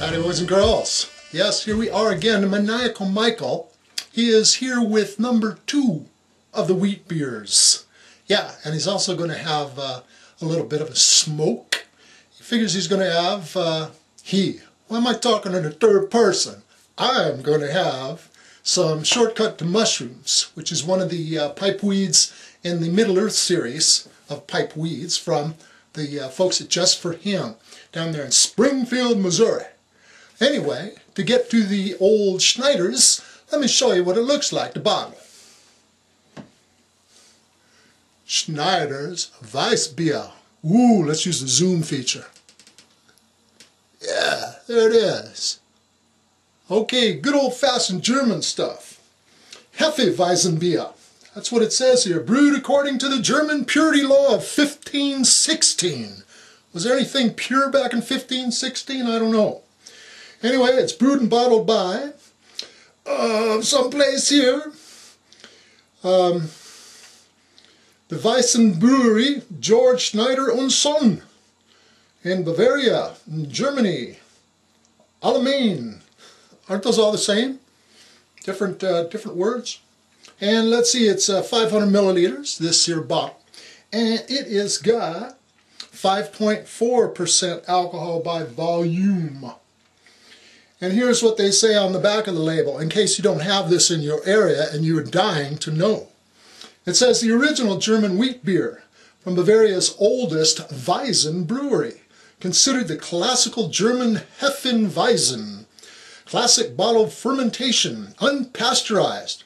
Howdy boys and girls. Yes, here we are again, Maniacal Michael. He is here with number 2 of the wheat beers. Yeah, and he's also going to have a little bit of a smoke. He figures he's going to have, why am I talking in the third person? I'm going to have some Shortcut to Mushrooms, which is one of the pipe weeds in the Middle Earth series of pipe weeds from the folks at Just For Him down there in Springfield, Missouri. Anyway, to get to the old Schneiders, let me show you what it looks like, the bottle. Schneider's Weiss beer. Ooh, let's use the zoom feature. Yeah, there it is. Okay, good old-fashioned German stuff. Hefeweizen beer. That's what it says here. Brewed according to the German purity law of 1516. Was there anything pure back in 1516? I don't know. Anyway, it's brewed and bottled by someplace here. The Weissen Brewery, Georg Schneider und Son in Bavaria, in Germany. Allemagne. Aren't those all the same? Different words. And let's see, it's 500 milliliters, this here bottle. And it is got 5.4% alcohol by volume. And here's what they say on the back of the label, in case you don't have this in your area and you're dying to know. It says the original German wheat beer from Bavaria's oldest Weizen brewery, considered the classical German Hefeweizen, classic bottled fermentation, unpasteurized.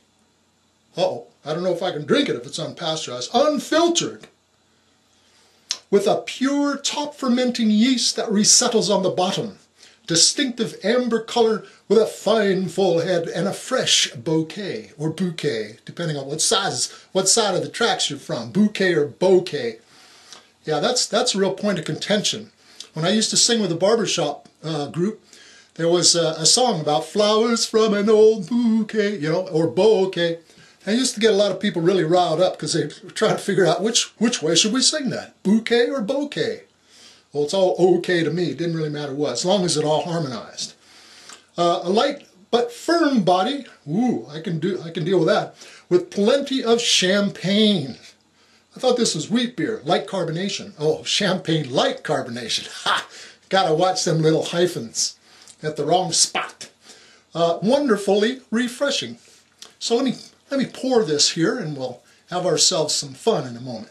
Uh-oh, I don't know if I can drink it if it's unpasteurized. Unfiltered, with a pure top fermenting yeast that resettles on the bottom. Distinctive amber color with a fine full head and a fresh bouquet, or bouquet, depending on what side of the tracks you're from, bouquet or bouquet. Yeah, that's a real point of contention. When I used to sing with a barbershop group, there was a song about flowers from an old bouquet, you know, or bouquet. I used to get a lot of people really riled up because they were trying to figure out which way should we sing that, bouquet or bouquet. Well, it's all okay to me. It didn't really matter what, as long as it all harmonized. A light but firm body. Ooh, I can deal with that. With plenty of champagne. I thought this was wheat beer, light carbonation. Oh, champagne light carbonation. Ha! Gotta watch them little hyphens at the wrong spot. Wonderfully refreshing. So let me pour this here, and we'll have ourselves some fun in a moment.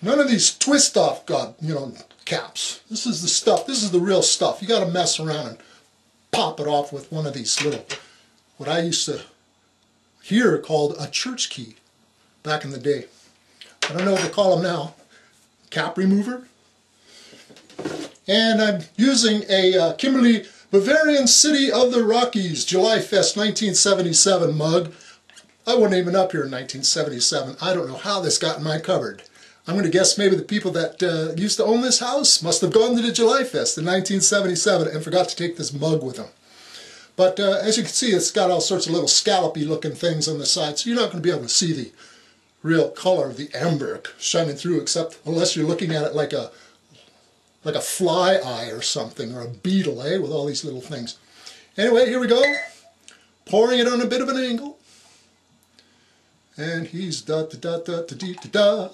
None of these twist-off, caps. This is the stuff. This is the real stuff. You got to mess around and pop it off with one of these little, what I used to hear called a church key back in the day. I don't know what they call them now. Cap remover. And I'm using a Kimberley Bavarian City of the Rockies July Fest 1977 mug. I wasn't even up here in 1977. I don't know how this got in my cupboard. I'm going to guess maybe the people that used to own this house must have gone to the July Fest in 1977 and forgot to take this mug with them. But as you can see, it's got all sorts of little scallopy looking things on the side, so you're not going to be able to see the real color of the amber shining through, except unless you're looking at it like a fly eye or something, or a beetle, with all these little things. Anyway, here we go. Pouring it on a bit of an angle. And he's da-da-da-da-da-dee-da-da.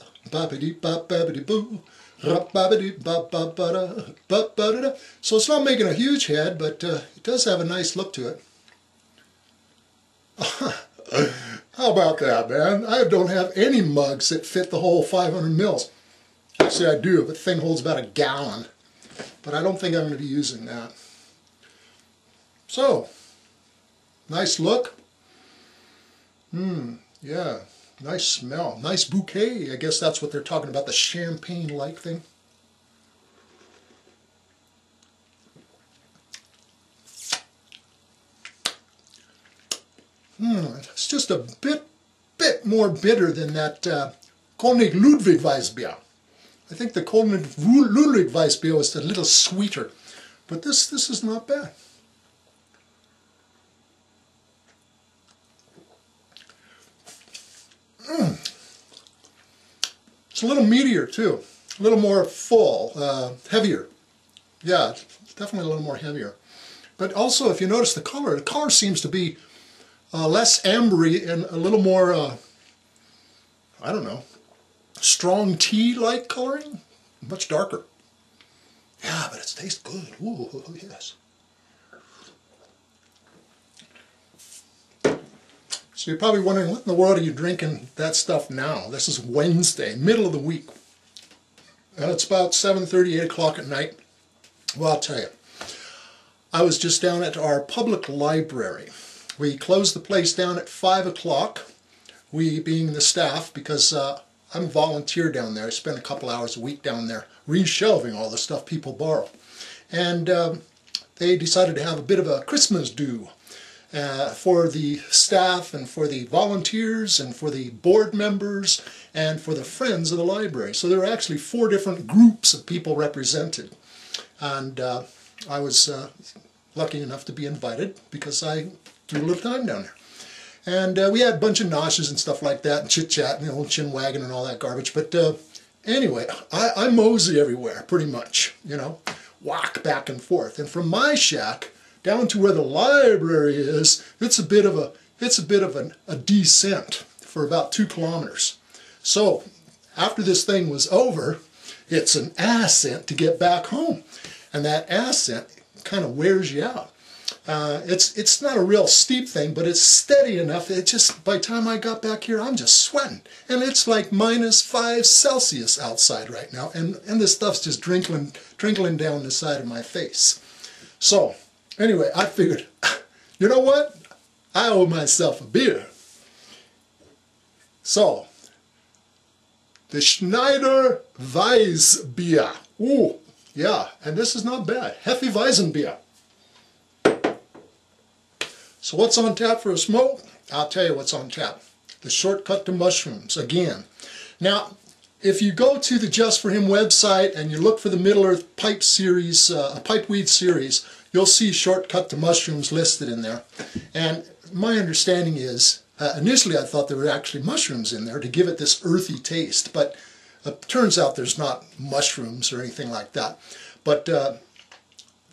So it's not making a huge head, but it does have a nice look to it. How about that, man? I don't have any mugs that fit the whole 500 mils. Actually, I do, but the thing holds about a gallon. But I don't think I'm going to be using that. So, nice look. Yeah. Nice smell. Nice bouquet. I guess that's what they're talking about, the champagne-like thing. It's just a bit more bitter than that König Ludwig Weissbier. I think the König Ludwig Weissbier was a little sweeter. But this is not bad. It's a little meatier too, a little more full, heavier. Yeah, definitely a little more heavier. But also, if you notice the color seems to be less ambery and a little more, I don't know, strong tea-like coloring, much darker. Yeah, but it tastes good. Ooh, yes. So you're probably wondering, what in the world are you drinking that stuff now? This is Wednesday, middle of the week. And it's about 7:30, 8 o'clock at night. Well, I'll tell you. I was just down at our public library. We closed the place down at 5 o'clock, we being the staff, because I'm a volunteer down there. I spend a couple hours a week down there reshelving all the stuff people borrow. And they decided to have a bit of a Christmas do for the staff and for the volunteers and for the board members and for the friends of the library. So there were actually 4 different groups of people represented. And I was lucky enough to be invited because I threw a little time down there. And we had a bunch of noshes and stuff like that, and chit-chat and the old chin wagging and all that garbage. But anyway, I mosey everywhere, pretty much, you know, walk back and forth. And from my shack down to where the library is, it's a bit of a descent for about 2 kilometers. So after this thing was over, it's an ascent to get back home. And that ascent kind of wears you out. It's not a real steep thing, but it's steady enough. It just, by the time I got back here, I'm just sweating. And it's like -5 Celsius outside right now. And this stuff's just trickling down the side of my face. So, anyway, I figured, you know what? I owe myself a beer. So, the Schneider Weisse beer. Ooh, yeah, and this is not bad. Hefeweizenbier. So what's on tap for a smoke? I'll tell you what's on tap. The shortcut to mushrooms, again. Now, if you go to the Just For Him website and you look for the Middle Earth pipe series, pipeweed series, you'll see shortcut to mushrooms listed in there. And my understanding is, initially I thought there were actually mushrooms in there to give it this earthy taste, but it turns out there's not mushrooms or anything like that. But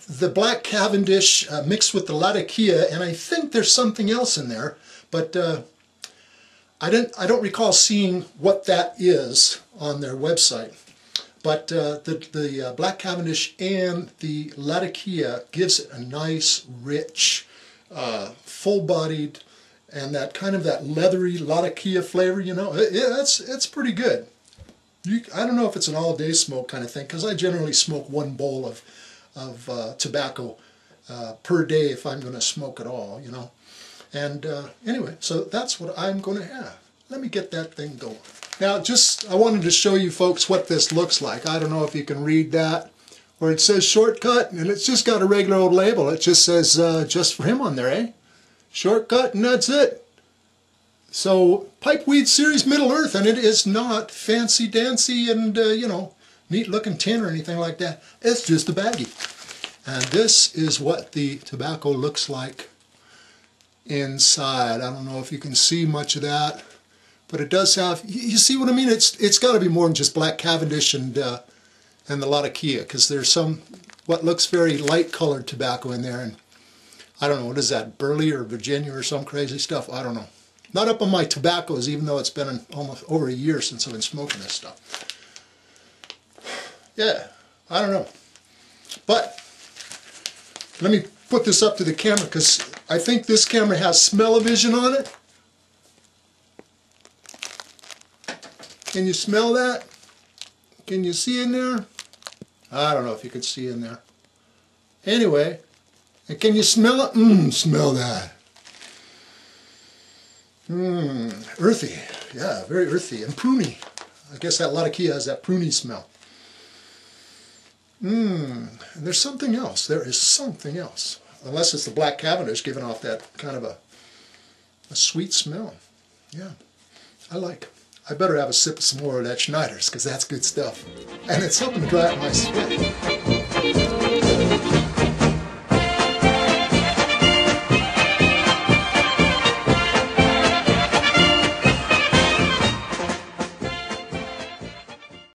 the Black Cavendish mixed with the Latakia, and I think there's something else in there, but I don't recall seeing what that is on their website. But the Black Cavendish and the Latakia gives it a nice, rich, full-bodied, and that kind of that leathery Latakia flavor, you know. It's pretty good. I don't know if it's an all-day smoke kind of thing, because I generally smoke 1 bowl of tobacco per day if I'm going to smoke at all, you know. And anyway, so that's what I'm going to have. Let me get that thing going. Now, I wanted to show you folks what this looks like. I don't know if you can read that, where it says shortcut, and it's just got a regular old label. It just says Just For Him on there, eh? Shortcut, and that's it. So, Pipeweed Series Middle Earth, and it is not fancy-dancy and, you know, neat-looking tin or anything like that. It's just a baggie. And this is what the tobacco looks like inside. I don't know if you can see much of that, but it does have, you see what I mean? It's got to be more than just Black Cavendish and the Latakia, because there's some, what looks very light-colored tobacco in there, and I don't know, what is that, Burley or Virginia or some crazy stuff? I don't know. Not up on my tobaccos, even though it's been almost over a year since I've been smoking this stuff. Yeah, I don't know. But let me put this up to the camera, because I think this camera has smell-o-vision on it. Can you smell that? Can you see in there? I don't know if you can see in there. Anyway, and can you smell it? Smell that. Earthy. Yeah, very earthy and pruny. I guess that Latakia has that pruny smell. And there's something else. There is something else. Unless it's the Black Cavendish giving off that kind of a sweet smell. Yeah, I like. I better have a sip of some more of that Schneider's, because that's good stuff. And it's helping to dry out my sweat.